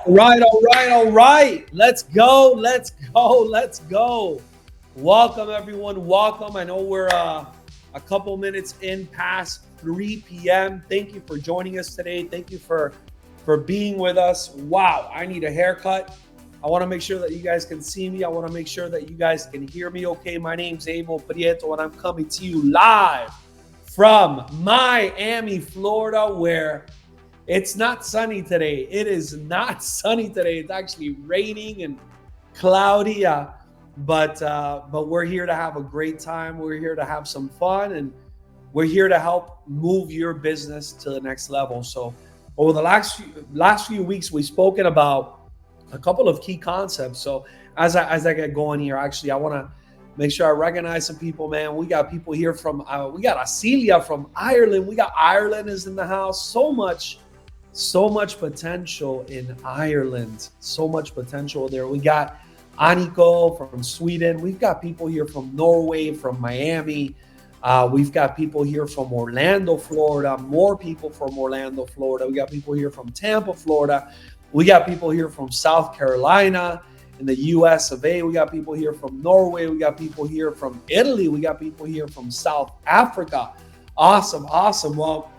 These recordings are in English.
All right. Let's go. Let's go. Welcome, everyone. Welcome. I know we're a couple minutes in past 3 p.m. Thank you for joining us today. Thank you for being with us. Wow, I need a haircut. I want to make sure that you guys can see me. I want to make sure that you guys can hear me okay. My name's Abel Prieto, and I'm coming to you live from Miami, Florida, where it's not sunny today. It is not sunny today. It's actually raining and cloudy. But we're here to have a great time. We're here to have some fun, and we're here to help move your business to the next level. So, over the last few weeks, we've spoken about a couple of key concepts. So, as I get going here, actually, I want to make sure I recognize some people, man. We got people here from we got Acelia from Ireland. We got Ireland is in the house. So much potential in Ireland. So much potential there. We got Aniko from Sweden. We've got people here from Norway, from Miami. We've got people here from Orlando, Florida. More people from Orlando, Florida. We got people here from Tampa, Florida. We got people here from South Carolina in the US of A. We got people here from Norway. We got people here from Italy. We got people here from South Africa. Awesome. Well,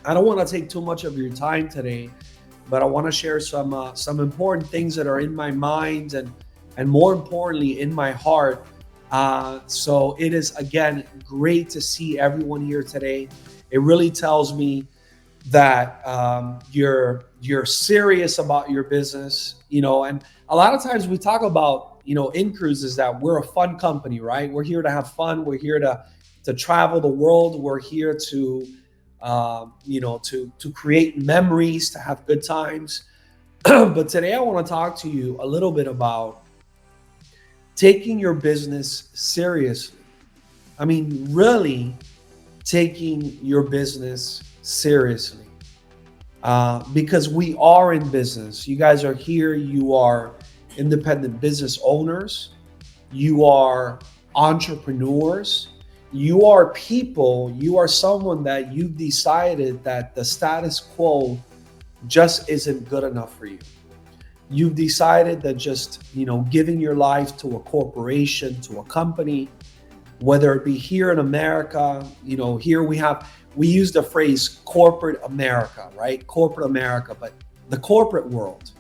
I don't want to take too much of your time today, but I want to share some important things that are in my mind and more importantly in my heart. So it is again great to see everyone here today. It really tells me that you're serious about your business, and a lot of times we talk about in cruises that we're a fun company, right? We're here to have fun. We're here to travel the world. We're here to to create memories, to have good times. But today I want to talk to you a little bit about taking your business seriously. I mean, really taking your business seriously. Because we are in business. You guys are here. You are independent business owners. You are entrepreneurs. You are people, you are someone that you've decided that the status quo just isn't good enough for you. You've decided that just, giving your life to a corporation, to a company, whether it be here in America, here we use the phrase corporate America, right? Corporate America, but the corporate world,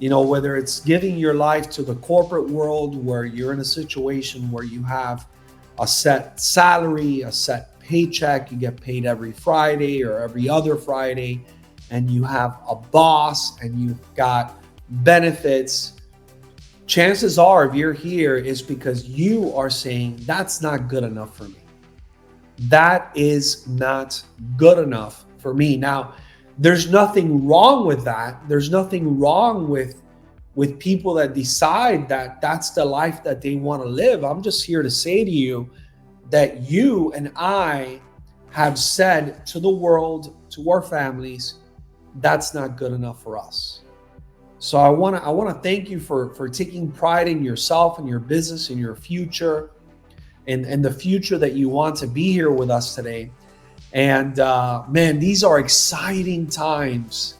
whether it's giving your life to the corporate world where you're in a situation where you have a set salary, a set paycheck, you get paid every Friday or every other Friday, and you have a boss and you've got benefits. Chances are, if you're here, is because you are saying that's not good enough for me. That is not good enough for me. Now, there's nothing wrong with that. There's nothing wrong with people that decide that that's the life that they want to live. I'm just here to say to you that you and I have said to the world, to our families, that's not good enough for us. So I want to thank you for taking pride in yourself and your business and your future and the future that you want to be here with us today. And man, these are exciting times.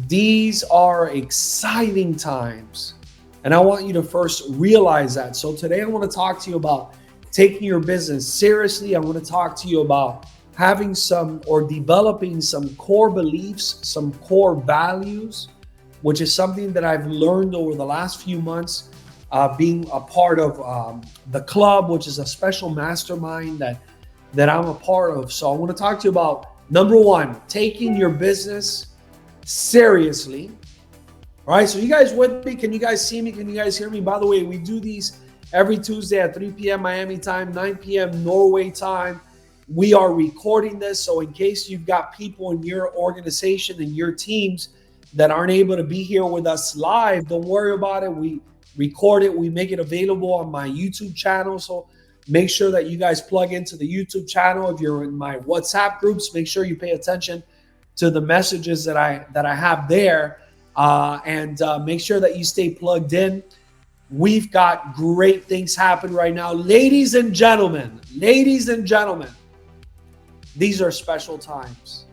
These are exciting times. And I want you to first realize that. So today I want to talk to you about taking your business seriously. I want to talk to you about having some or developing some core beliefs, some core values, which is something that I've learned over the last few months, being a part of the club, which is a special mastermind that I'm a part of. So I want to talk to you about number one, taking your business seriously. All right, so you guys with me? Can you guys see me? Can you guys hear me? By the way, we do these every Tuesday at 3 p.m. Miami time, 9 p.m. Norway time. We are recording this, so in case you've got people in your organization and your teams that aren't able to be here with us live, don't worry about it. We record it. We make it available on my YouTube channel. So make sure that you guys plug into the YouTube channel. If you're in my WhatsApp groups, make sure you pay attention to the messages that I have there, and make sure that you stay plugged in. We've got great things happening right now, ladies and gentlemen. These are special times.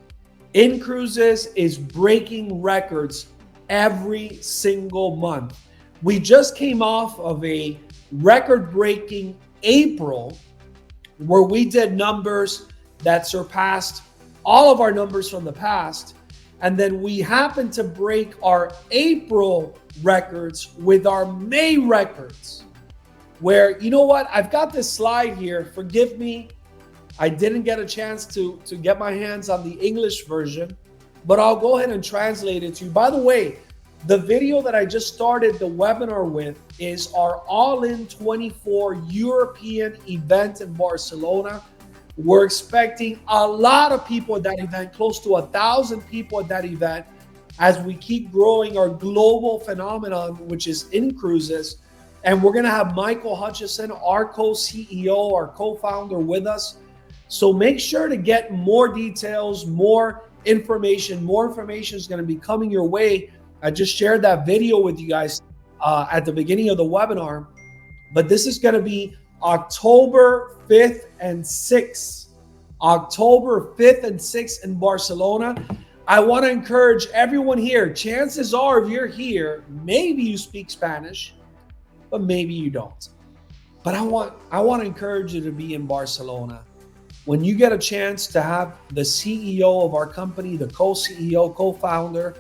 In Cruises is breaking records every single month. We just came off of a record-breaking April where we did numbers that surpassed all of our numbers from the past. And then we happened to break our April records with our May records. Where, you know what? I've got this slide here. Forgive me. I didn't get a chance to get my hands on the English version, but I'll go ahead and translate it to you. By the way, the video that I just started the webinar with is our All-In 24 European event in Barcelona. We're expecting a lot of people at that event, close to 1,000 people at that event, as we keep growing our global phenomenon, which is in cruises. And we're going to have Michael Hutchison, our co-CEO, our co-founder, with us. So make sure to get more details, more information. More information is going to be coming your way. I just shared that video with you guys at the beginning of the webinar. But this is going to be October 5th and 6th. October 5th and 6th in Barcelona. I want to encourage everyone here. Chances are, if you're here, maybe you speak Spanish, but maybe you don't. But I want to encourage you to be in Barcelona. When you get a chance to have the CEO of our company, the co-CEO, co-founder,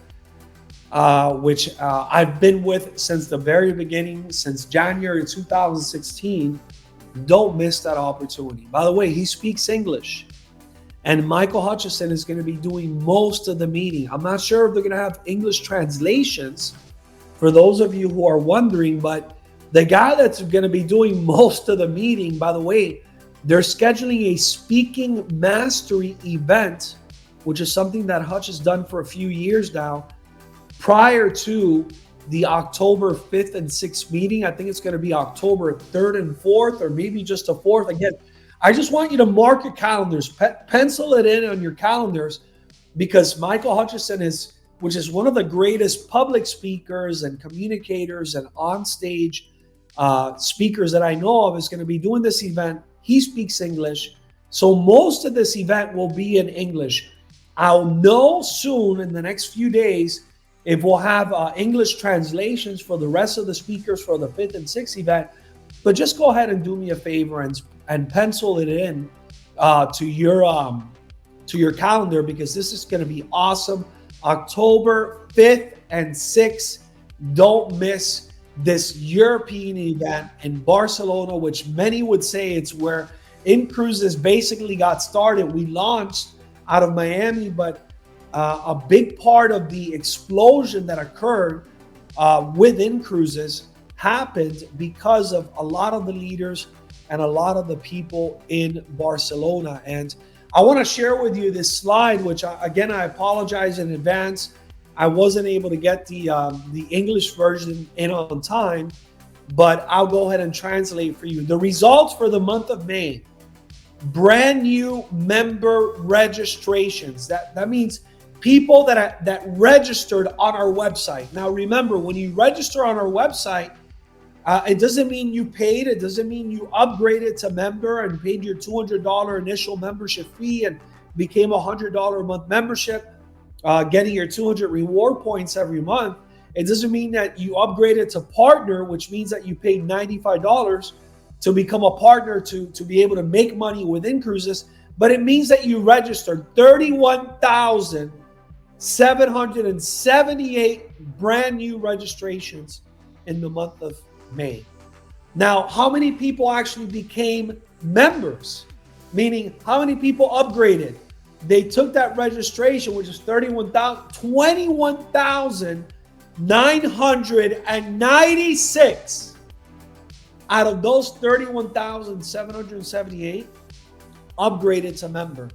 which I've been with since the very beginning, since January 2016, don't miss that opportunity. By the way, he speaks English. And Michael Hutchison is going to be doing most of the meeting. I'm not sure if they're going to have English translations for those of you who are wondering, but the guy that's going to be doing most of the meeting, by the way, they're scheduling a speaking mastery event, which is something that Hutch has done for a few years now, prior to the October 5th and 6th meeting. I think it's going to be October 3rd and 4th, or maybe just the 4th. Again, I just want you to mark your calendars, pencil it in on your calendars, because Michael Hutchison which is one of the greatest public speakers and communicators and on-stage speakers that I know of, is going to be doing this event. He speaks English. So most of this event will be in English. I'll know soon in the next few days if we'll have English translations for the rest of the speakers for the 5th and 6th event. But just go ahead and do me a favor and pencil it in to your calendar, because this is going to be awesome. October 5th and 6th. Don't miss this European event in Barcelona, which many would say it's where In Cruises basically got started. We launched out of Miami, but a big part of the explosion that occurred within Cruises happened because of a lot of the leaders and a lot of the people in Barcelona. And I want to share with you this slide, which again, I apologize in advance. I wasn't able to get the English version in on time, but I'll go ahead and translate for you. The results for the month of May: brand new member registrations. That means people that registered on our website. Now, remember, when you register on our website, it doesn't mean you paid. It doesn't mean you upgraded to member and paid your $200 initial membership fee and became a $100 a month membership, getting your 200 reward points every month. It doesn't mean that you upgraded to partner, which means that you paid $95 to become a partner to be able to make money within Cruises. But it means that you registered 31,778 brand new registrations in the month of May. Now, how many people actually became members? Meaning, how many people upgraded? They took that registration, which is 21,996 out of those 31,778 upgraded to member.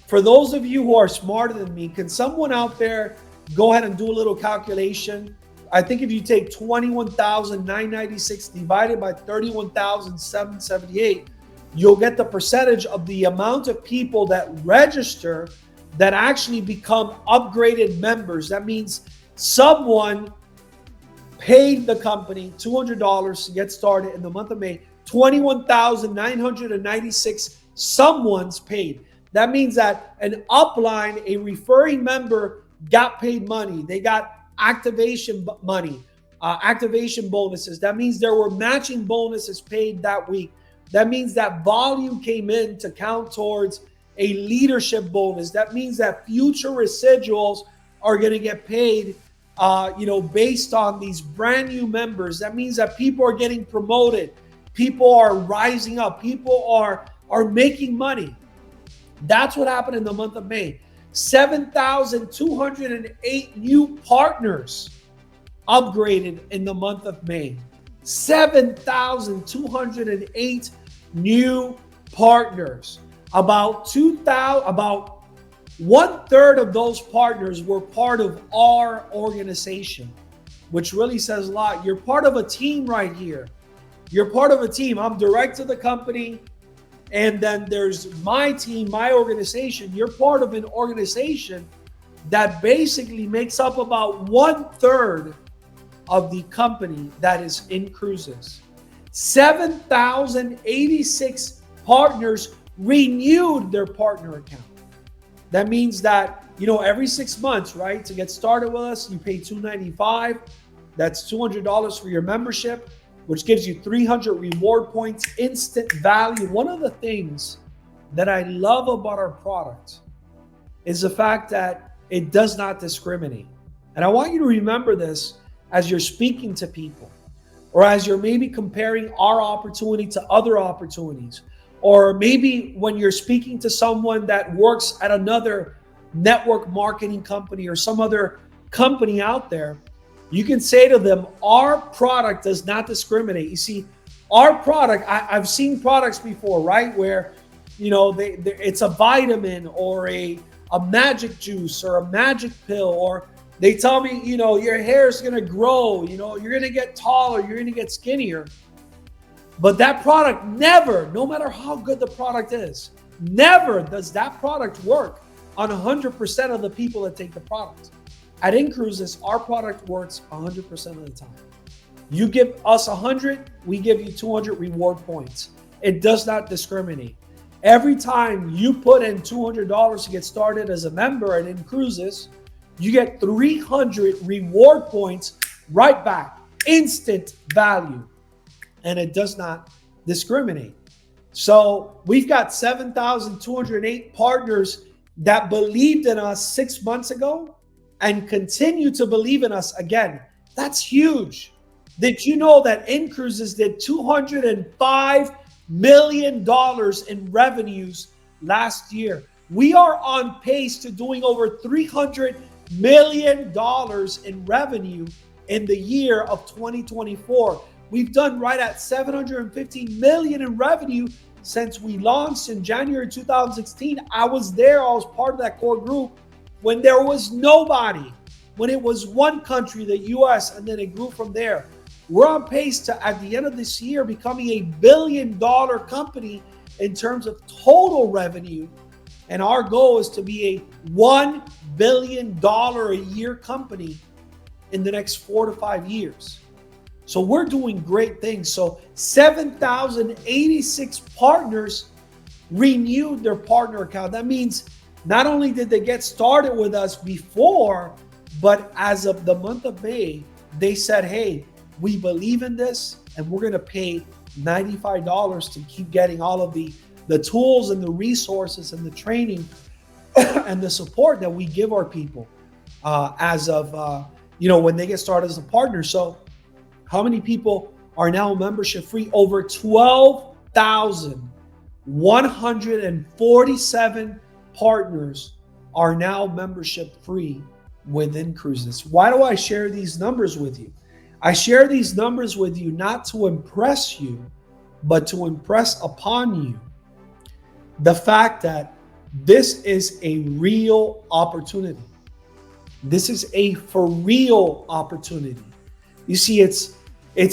For those of you who are smarter than me, can someone out there go ahead and do a little calculation? I think if you take 21,996 divided by 31,778, you'll get the percentage of the amount of people that register that actually become upgraded members. That means someone paid the company $200 to get started in the month of May. 21,996 someone's paid. That means that an upline, a referring member, got paid money. They got money, activation bonuses. That means there were matching bonuses paid that week. That means that volume came in to count towards a leadership bonus. That means that future residuals are going to get paid, based on these brand new members. That means that people are getting promoted, people are rising up, people are making money. That's what happened in the month of May. 7,208 new partners upgraded in the month of May. 7,208 new partners. About 1/3 of those partners were part of our organization, which really says a lot. You're part of a team right here. You're part of a team. I'm direct to the company, and then there's my team, my organization. You're part of an organization that basically makes up about 1/3 of the company that is in cruises. 7,086 partners renewed their partner account. That means that, every 6 months, right, to get started with us, you pay $295. That's $200 for your membership, which gives you 300 reward points, instant value. One of the things that I love about our product is the fact that it does not discriminate. And I want you to remember this as you're speaking to people, or as you're maybe comparing our opportunity to other opportunities, or maybe when you're speaking to someone that works at another network marketing company or some other company out there. You can say to them, our product does not discriminate. You see, our product, I've seen products before, right? Where, it's a vitamin or a magic juice or a magic pill, or they tell me, your hair is going to grow, you're going to get taller, you're going to get skinnier. But that product never, no matter how good the product is, never does that product work on 100% of the people that take the product. At InCruises, our product works 100% of the time. You give us 100, we give you 200 reward points. It does not discriminate. Every time you put in $200 to get started as a member at InCruises, you get 300 reward points right back, instant value, and it does not discriminate. So we've got 7,208 partners that believed in us 6 months ago and continue to believe in us again. That's huge. Did you know that InCruises did $205 million in revenues last year? We are on pace to doing over $300 million in revenue in the year of 2024. We've done right at $750 million in revenue since we launched in January 2016. I was there. I was part of that core group when there was nobody, when it was one country, the US, and then it grew from there. We're on pace to, at the end of this year, becoming a $1 billion company in terms of total revenue. And our goal is to be a $1 billion a year company in the next 4 to 5 years. So we're doing great things. So 7,086 partners renewed their partner account. That means not only did they get started with us before, but as of the month of May, they said, hey, we believe in this and we're going to pay $95 to keep getting all of the tools and the resources and the training and the support that we give our people as of, when they get started as a partner. So how many people are now membership free? Over 12,147 partners are now membership free within InCruises. Why do I share these numbers with you? I share these numbers with you not to impress you, but to impress upon you the fact that this is a real opportunity. This is a for real opportunity. You see, it's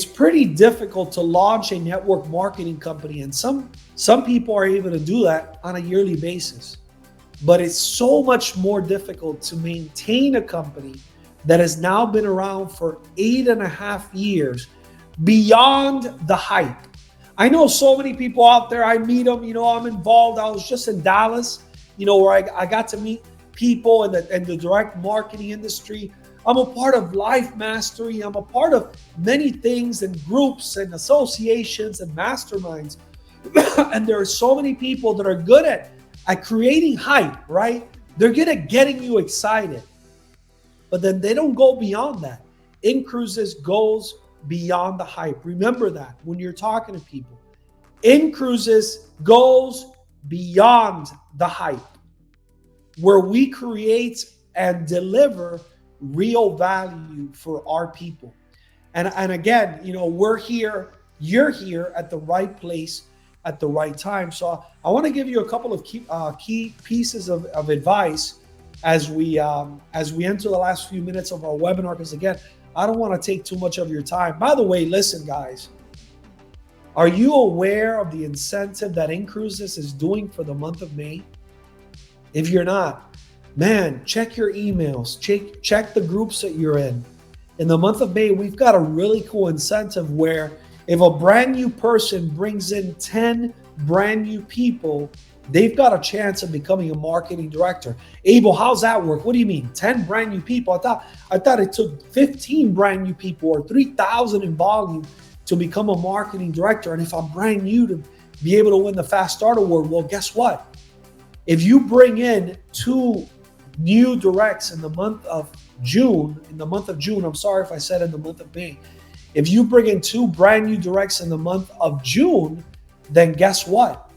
pretty difficult to launch a network marketing company, and some people are able to do that on a yearly basis. But it's so much more difficult to maintain a company that has now been around for 8.5 years beyond the hype. I know so many people out there, I meet them, I'm involved. I was just in Dallas, where I got to meet people in the direct marketing industry. I'm a part of Life Mastery. I'm a part of many things and groups and associations and masterminds. And there are so many people that are good at creating hype, right? They're good at getting you excited. But then they don't go beyond that. Incruises goes beyond the hype. Remember that when you're talking to people. Incruises goes beyond the hype, where we create and deliver real value for our people. And again, we're here, you're here at the right place at the right time. So I want to give you a couple of key pieces of advice as we enter the last few minutes of our webinar, because again, I don't want to take too much of your time. By the way, listen, guys, are you aware of the incentive that Incruises is doing for the month of May? If you're not, man, check your emails, check the groups that you're in. In the month of May, we've got a really cool incentive where if a brand new person brings in 10 brand new people, they've got a chance of becoming a marketing director. Abel, how's that work? What do you mean? 10 brand new people? I thought it took 15 brand new people or 3,000 in volume to become a marketing director. And if I'm brand new, to be able to win the Fast Start Award, well, guess what? If you bring in 2 new directs in the month of June, I'm sorry if I said in the month of May. If you bring in 2 brand new directs in the month of June, then guess what?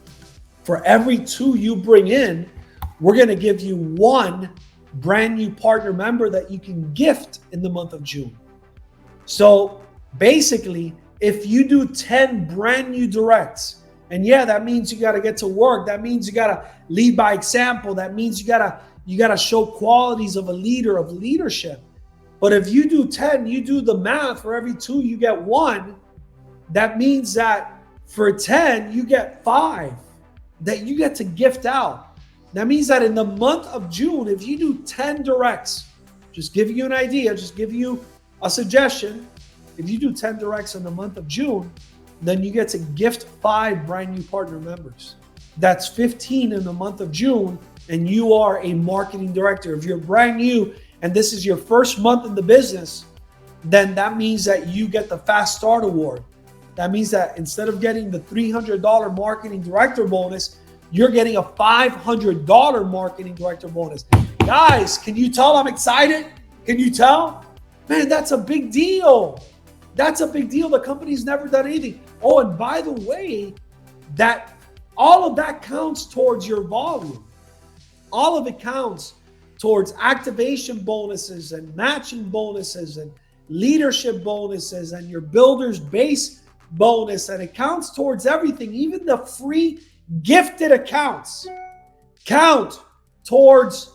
For every 2 you bring in, we're going to give you 1 brand new partner member that you can gift in the month of June. So basically, if you do 10 brand new directs, and yeah, that means you got to get to work. That means you got to lead by example. That means you got to show qualities of a leader, of leadership. But if you do 10, you do the math, for every 2 you get 1. That means that for 10, you get 5 that you get to gift out. That means that in the month of June, if you do 10 directs, just giving you an idea, just give you a suggestion. If you do 10 directs in the month of June, then you get to gift 5 brand new partner members. That's 15 in the month of June, and you are a marketing director. If you're brand new and this is your first month in the business, then that means that you get the Fast Start Award. That means that instead of getting the $300 marketing director bonus, you're getting a $500 marketing director bonus. Guys, can you tell I'm excited? Can you tell? Man, that's a big deal. That's a big deal. The company's never done anything. Oh, and by the way, that all of that counts towards your volume. All of it counts towards activation bonuses and matching bonuses and leadership bonuses and your builder's base bonus, and it counts towards everything. Even the free gifted accounts count towards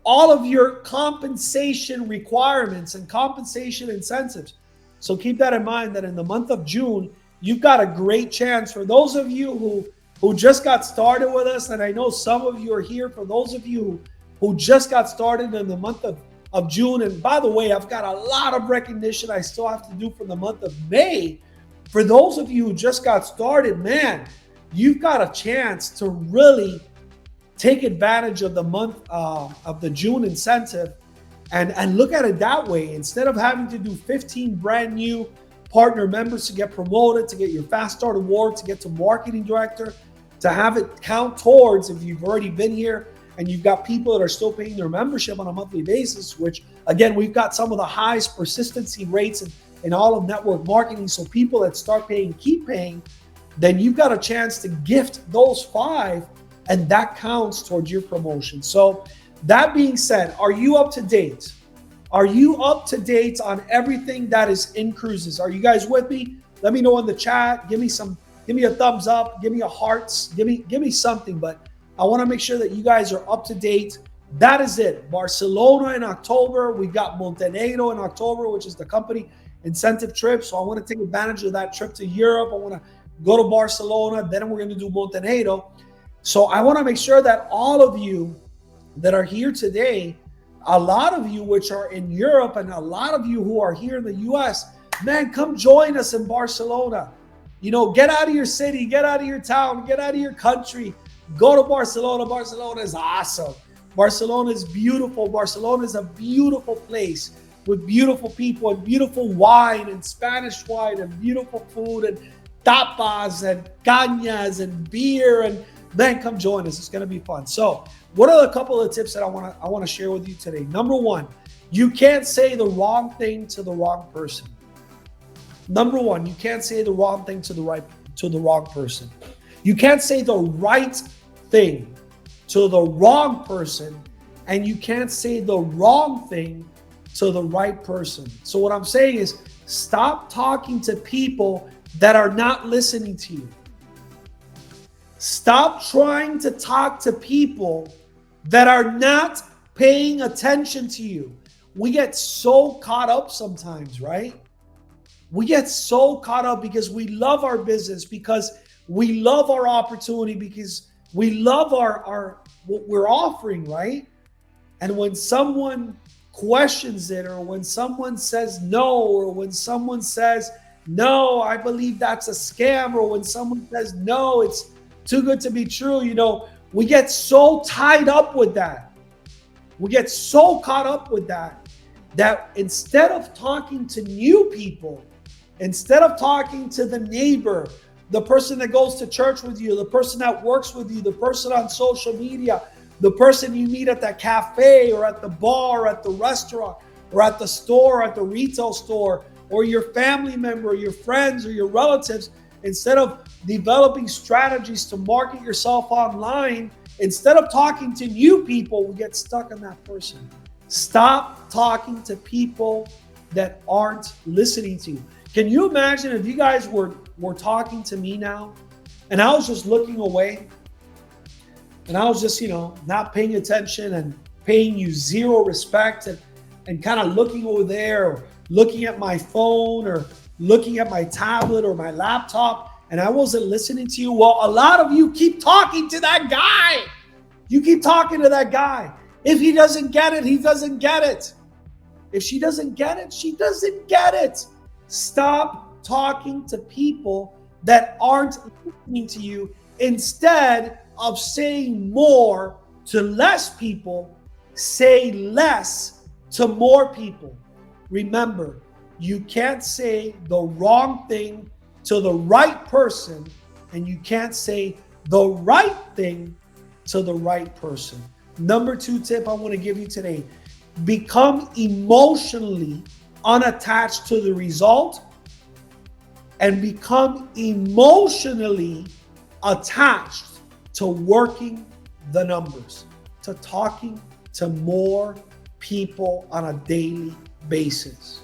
all of your compensation requirements and compensation incentives. So keep that in mind, that in the month of June, you've got a great chance. For those of you who just got started with us, and I know some of you are here, for those of you who just got started in the month of June, and by the way, I've got a lot of recognition I still have to do for the month of May. For those of you who just got started, man, you've got a chance to really take advantage of the month of the June incentive and look at it that way. Instead of having to do 15 brand new partner members to get promoted, to get your Fast Start Award, to get to marketing director, to have it count towards, if you've already been here and you've got people that are still paying their membership on a monthly basis, which again, we've got some of the highest persistency rates in all of network marketing. So people that start paying, keep paying, then you've got a chance to gift those 5, and that counts towards your promotion. So that being said, are you up to date? Are you up to date on everything that is Incruises? Are you guys with me? Let me know in the chat. Give me a thumbs up, give me a hearts, give me something, but I want to make sure that you guys are up to date. That is it. Barcelona in October. We've got Montenegro in October, which is the company incentive trip. So I want to take advantage of that trip to Europe. I want to go to Barcelona. Then we're going to do Montenegro. So I want to make sure that all of you that are here today, a lot of you which are in Europe and a lot of you who are here in the US, man, come join us in Barcelona. Get out of your city, get out of your town, get out of your country. Go to Barcelona. Barcelona is awesome. Barcelona is beautiful. Barcelona is a beautiful place. with beautiful people and beautiful wine and Spanish wine and beautiful food and tapas and cañas and beer. And then come join us. It's going to be fun. So what are a couple of tips that I want to share with you today? Number one, you can't say the wrong thing to the wrong person. Number one, you can't say the wrong thing to the wrong person. You can't say the right thing to the wrong person, and you can't say the wrong thing to the right person. So what I'm saying is, stop talking to people that are not listening to you. Stop trying to talk to people that are not paying attention to you. We get so caught up sometimes, right? We get so caught up because we love our business, because we love our opportunity, because we love our what we're offering, right? And when someone questions it, or when someone says no, or when someone says, no, I believe that's a scam, or when someone says, no, it's too good to be true, we get so tied up with that. We get so caught up with that instead of talking to new people, instead of talking to the neighbor, the person that goes to church with you, the person that works with you, the person on social media, the person you meet at the cafe or at the bar, or at the restaurant, or at the store, or at the retail store, or your family member, or your friends, or your relatives, instead of developing strategies to market yourself online, instead of talking to new people, we get stuck on that person. Stop talking to people that aren't listening to you. Can you imagine if you guys were talking to me now, and I was just looking away, and I was just, not paying attention and paying you zero respect, and kind of looking over there, or looking at my phone, or looking at my tablet or my laptop, and I wasn't listening to you? Well, a lot of you keep talking to that guy. You keep talking to that guy. If he doesn't get it, he doesn't get it. If she doesn't get it, she doesn't get it. Stop talking to people that aren't listening to you. Instead of saying more to less people, say less to more people. Remember, you can't say the wrong thing to the right person, and you can't say the right thing to the right person. Number two tip I want to give you today: become emotionally unattached to the result, and become emotionally attached to working the numbers, to talking to more people on a daily basis.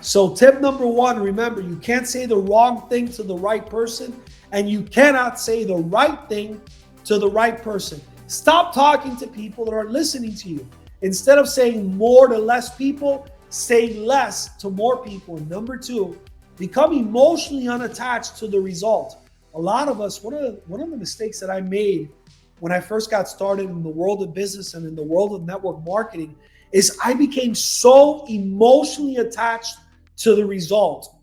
So tip number one, remember, you can't say the wrong thing to the right person, and you cannot say the right thing to the right person. Stop talking to people that are listening to you. Instead of saying more to less people, say less to more people. Number two, become emotionally unattached to the result. A lot of us, one of the mistakes that I made when I first got started in the world of business and in the world of network marketing is I became so emotionally attached to the result.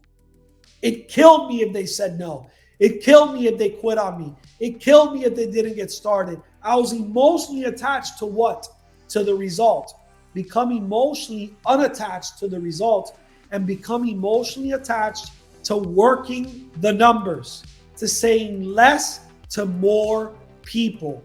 It killed me if they said no. It killed me if they quit on me. It killed me if they didn't get started. I was emotionally attached to what? To the result. Become emotionally unattached to the result, and become emotionally attached to working the numbers, to saying less to more people.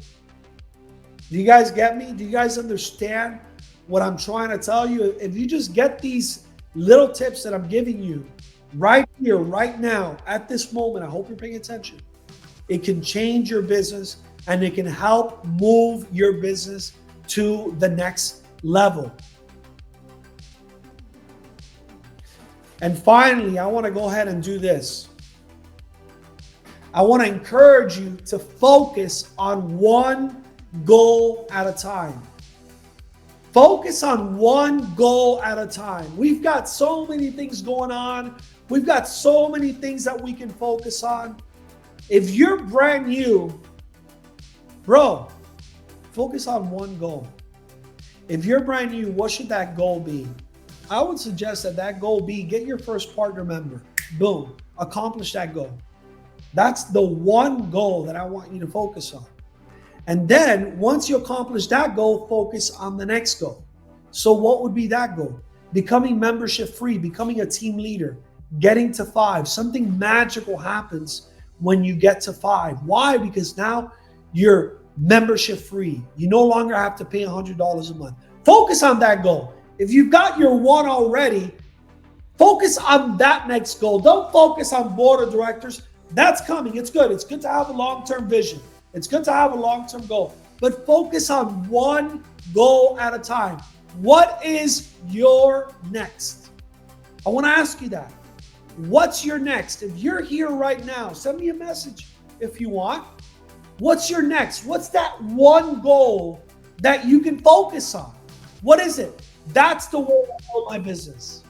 Do you guys get me? Do you guys understand what I'm trying to tell you? If you just get these little tips that I'm giving you right here, right now, at this moment, I hope you're paying attention. It can change your business, and it can help move your business to the next level. And finally, I want to go ahead and do this. I want to encourage you to focus on one goal at a time. Focus on one goal at a time. We've got so many things going on. We've got so many things that we can focus on. If you're brand new, bro, focus on one goal. If you're brand new, what should that goal be? I would suggest that goal be get your first partner member. Boom, accomplish that goal. That's the one goal that I want you to focus on. And then once you accomplish that goal, focus on the next goal. So what would be that goal? becoming membership free, becoming a team leader, getting to 5. Something magical happens when you get to 5. Why? Because now you're membership free. You no longer have to pay $100 a month. Focus on that goal. If you've got your 1 already, focus on that next goal. Don't focus on board of directors. That's coming. It's good. It's good to have a long-term vision. It's good to have a long-term goal. But focus on one goal at a time. What is your next? I want to ask you that. What's your next? If you're here right now, send me a message if you want. What's your next? What's that one goal that you can focus on? What is it? That's the way I built my business.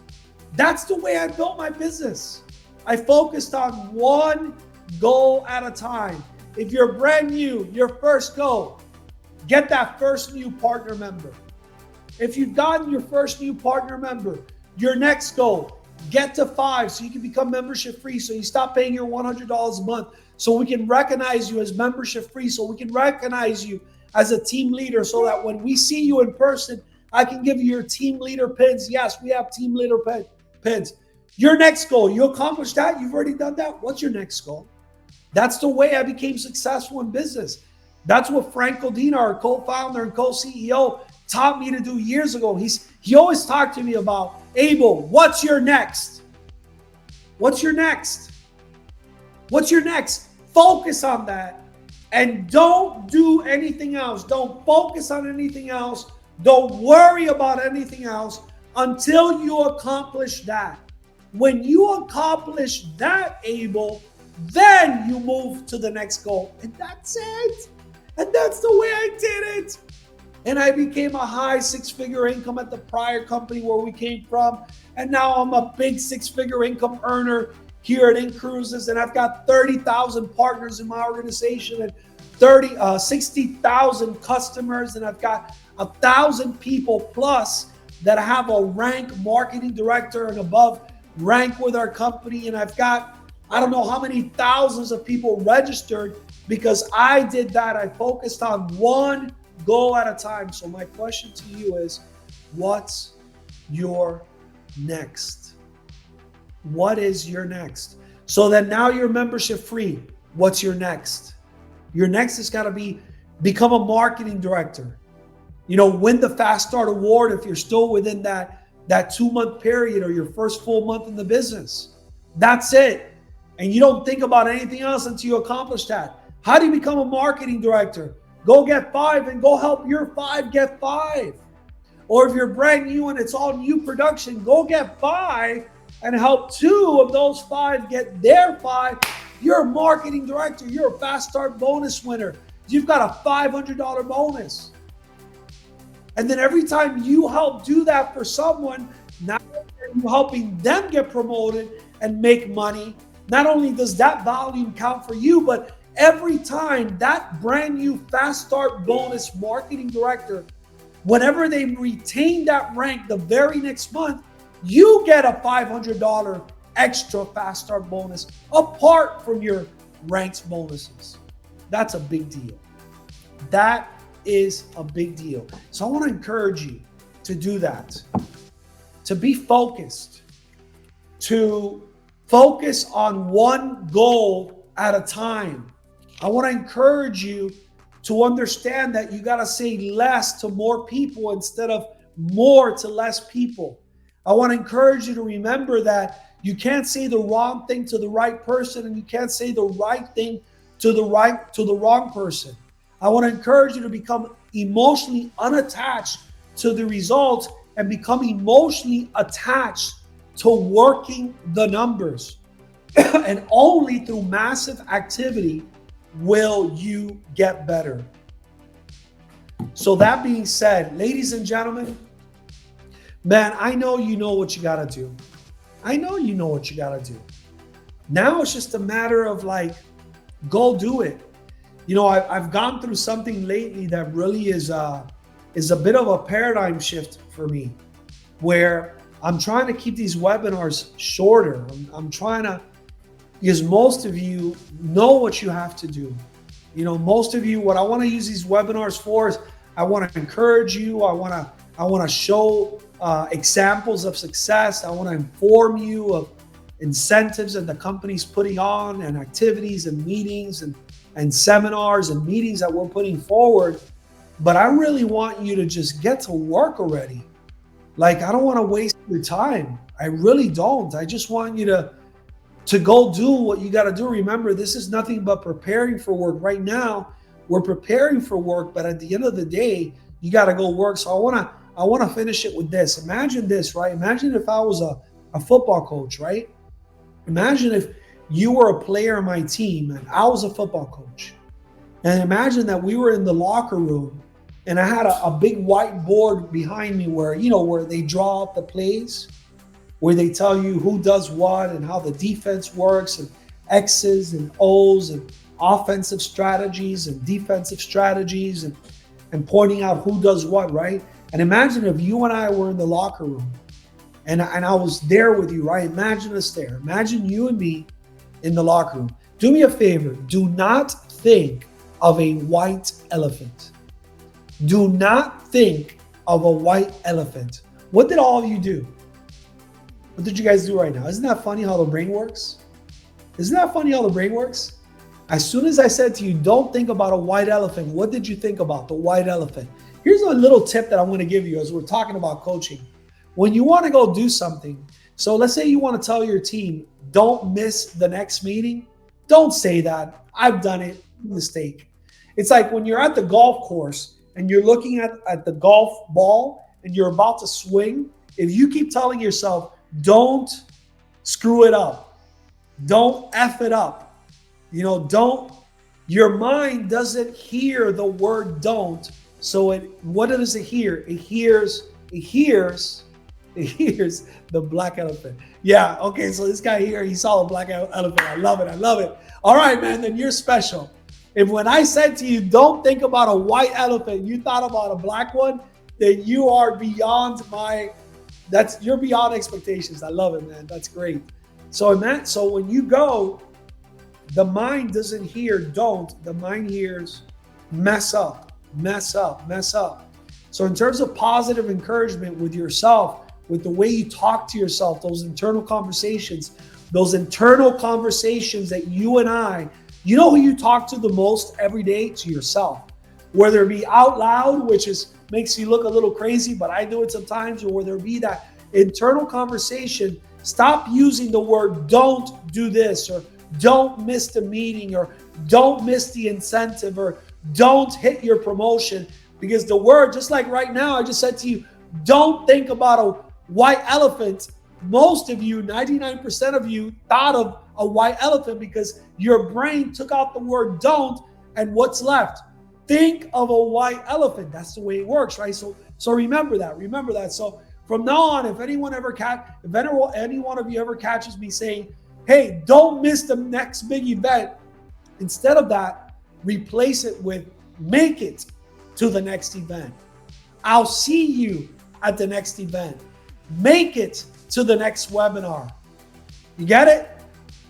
That's the way I built my business. I focused on one goal at a time. If you're brand new, your first goal, get that first new partner member. If you've gotten your first new partner member, your next goal, get to 5 so you can become membership free, so you stop paying your $100 a month, so we can recognize you as membership free, so we can recognize you as a team leader, so that when we see you in person, I can give you your team leader pins. Yes, we have team leader pins. Your next goal, you accomplished that? You've already done that? What's your next goal? That's the way I became successful in business. That's what Frank Godina, our co-founder and co-CEO, taught me to do years ago. He always talked to me about, Abel, what's your next? What's your next? What's your next? Focus on that and don't do anything else. Don't focus on anything else. Don't worry about anything else until you accomplish that. When you accomplish that, Abel, then you move to the next goal. And that's it. And that's the way I did it. And I became a high 6-figure income at the prior company where we came from. And now I'm a big 6-figure income earner here at Incruises. And I've got 30,000 partners in my organization and 60,000 customers. And I've got 1,000 people plus that have a rank marketing director and above rank with our company. And I've got, I don't know how many thousands of people registered because I did that. I focused on one goal at a time. So my question to you is, what's your next? What is your next? So that now you're membership free. What's your next? Your next has got to become a marketing director. Win the Fast Start Award if you're still within that 2-month period or your first full month in the business. That's it. And you don't think about anything else until you accomplish that. How do you become a marketing director? Go get 5 and go help your 5 get 5. Or if you're brand new and it's all new production, go get 5 and help 2 of those 5 get their 5. You're a marketing director. You're a Fast Start bonus winner. You've got a $500 bonus. And then every time you help do that for someone, now you're helping them get promoted and make money. Not only does that volume count for you, but every time that brand new Fast Start bonus marketing director, whenever they retain that rank the very next month, you get a $500 extra Fast Start bonus apart from your ranks bonuses. That's a big deal. That is a big deal. So I want to encourage you to do that, to be focused, to focus on one goal at a time. I want to encourage you to understand that you got to say less to more people instead of more to less people. I want to encourage you to remember that you can't say the wrong thing to the right person and you can't say the right thing to the wrong person. I want to encourage you to become emotionally unattached to the results and become emotionally attached to working the numbers. And only through massive activity will you get better. So that being said, ladies and gentlemen, man, I know you know what you got to do. I know you know what you got to do. Now it's just a matter of go do it. I've gone through something lately that really is a bit of a paradigm shift for me, where I'm trying to keep these webinars shorter. I'm trying to, because most of you know what you have to do. Most of you, what I want to use these webinars for is I want to encourage you. I want I want to show examples of success. I want to inform you of incentives that the company's putting on and activities and meetings and seminars and meetings that we're putting forward. But I really want you to just get to work already. Like, I don't want to waste your time. I really don't. I just want you to go do what you got to do. Remember, this is nothing but preparing for work. Right now, we're preparing for work, but at the end of the day, you got to go work. So I want to finish it with this. Imagine this, right? Imagine if I was a football coach, right? Imagine if you were a player on my team and I was a football coach. And imagine that we were in the locker room and I had a big whiteboard behind me where, where they draw up the plays, where they tell you who does what and how the defense works, and X's and O's and offensive strategies and defensive strategies, and pointing out who does what, right? And imagine if you and I were in the locker room and I was there with you, right? Imagine us there. Imagine you and me in the locker room. Do me a favor. Do not think of a white elephant. Do not think of a white elephant. What did all of you do? What did you guys do right now? Isn't that funny how the brain works? Isn't that funny how the brain works? As soon as I said to you, don't think about a white elephant, what did you think about? The white elephant. Here's a little tip that I'm going to give you as we're talking about coaching. When you want to go do something, so let's say you want to tell your team, don't miss the next meeting. Don't say that. I've done it. Mistake. It's like when you're at the golf course and you're looking at the golf ball and you're about to swing. If you keep telling yourself, don't screw it up, don't F it up, your mind doesn't hear the word don't. So what does it hear? It hears the black elephant. Yeah, okay, so this guy here, he saw the black elephant. I love it. All right, man, then you're special. If when I said to you, don't think about a white elephant, you thought about a black one, then you are beyond you're beyond expectations. I love it, man. That's great. So when you go, the mind doesn't hear don't, the mind hears mess up. So in terms of positive encouragement with yourself, with the way you talk to yourself, those internal conversations that you and I, you know who you talk to the most every day? To yourself. Whether it be out loud, which makes you look a little crazy, but I do it sometimes, or whether it be that internal conversation. Stop using the word don't do this, or don't miss the meeting, or don't miss the incentive, or don't hit your promotion. Because the word, just like right now, I just said to you, don't think about a white elephant. Most of you, 99% of you, thought of a white elephant because your brain took out the word don't, and what's left? Think of a white elephant. That's the way it works, right? So remember that. So from now on, if any one of you ever catches me saying, hey, don't miss the next big event, instead of that, replace it with make it to the next event. I'll see you at the next event. Make it to the next webinar. You get it?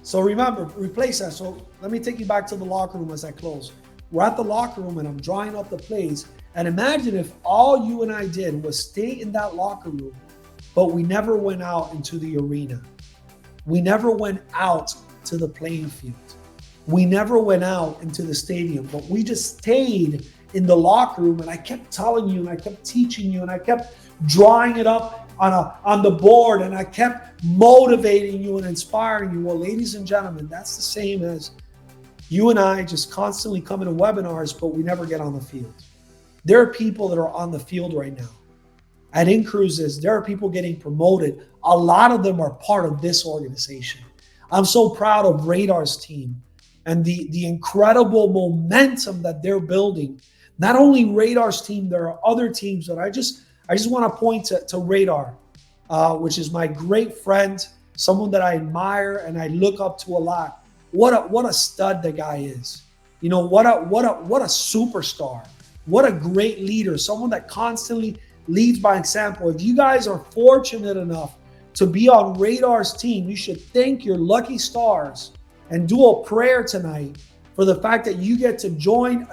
So remember, replace that. So let me take you back to the locker room as I close. We're at the locker room and I'm drawing up the plays. And imagine if all you and I did was stay in that locker room, but we never went out into the arena. We never went out to the playing field. We never went out into the stadium, but we just stayed in the locker room. And I kept telling you, and I kept teaching you, and I kept drawing it up on the board, and I kept motivating you and inspiring you. Well, ladies and gentlemen, that's the same as you and I just constantly come into webinars, but we never get on the field. There are people that are on the field right now. At InCruises, there are people getting promoted. A lot of them are part of this organization. I'm so proud of Radar's team and the incredible momentum that they're building. Not only Radar's team, there are other teams that I just want to point to Radar, which is my great friend, someone that I admire and I look up to a lot. What a stud the guy is. What a superstar. What a great leader. Someone that constantly leads by example. If you guys are fortunate enough to be on Radar's team, you should thank your lucky stars and do a prayer tonight for the fact that you get to join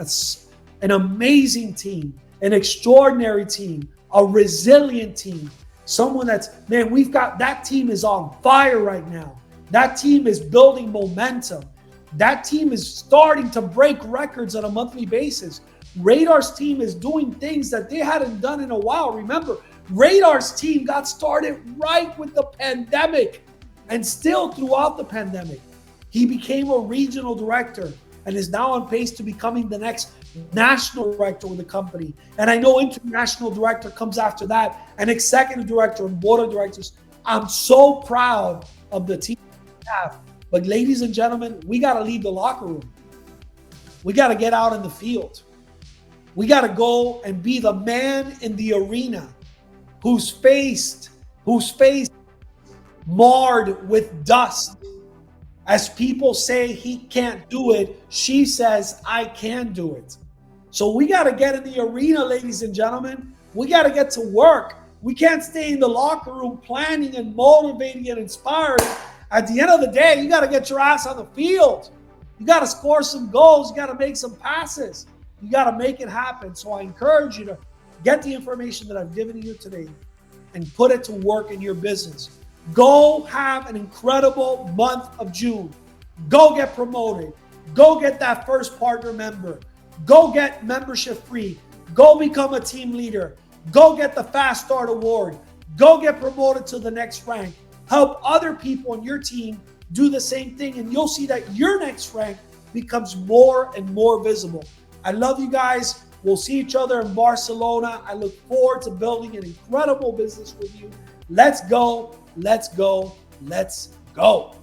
an amazing team, an extraordinary team, a resilient team, someone that's, man, we've got, that team is on fire right now. That team is building momentum. That team is starting to break records on a monthly basis. Radar's team is doing things that they hadn't done in a while. Remember, Radar's team got started right with the pandemic, and still throughout the pandemic, he became a regional director and is now on pace to becoming the next national director with the company. And I know international director comes after that, and executive director and board of directors. I'm so proud of the team we have. But ladies and gentlemen, we got to leave the locker room. We got to get out in the field. We got to go and be the man in the arena whose face marred with dust. As people say he can't do it, she says I can do it. So we got to get in the arena, ladies and gentlemen. We got to get to work. We can't stay in the locker room planning and motivating and inspiring. At the end of the day, you got to get your ass on the field. You got to score some goals. You got to make some passes. You got to make it happen. So I encourage you to get the information that I've given you today and put it to work in your business. Go have an incredible month of June. Go get promoted. Go get that first partner member. Go get membership free. Go become a team leader. Go get the Fast Start Award. Go get promoted to the next rank. Help other people on your team do the same thing, and you'll see that your next rank becomes more and more visible. I love you guys. We'll see each other in Barcelona. I look forward to building an incredible business with you. Let's go. Let's go. Let's go.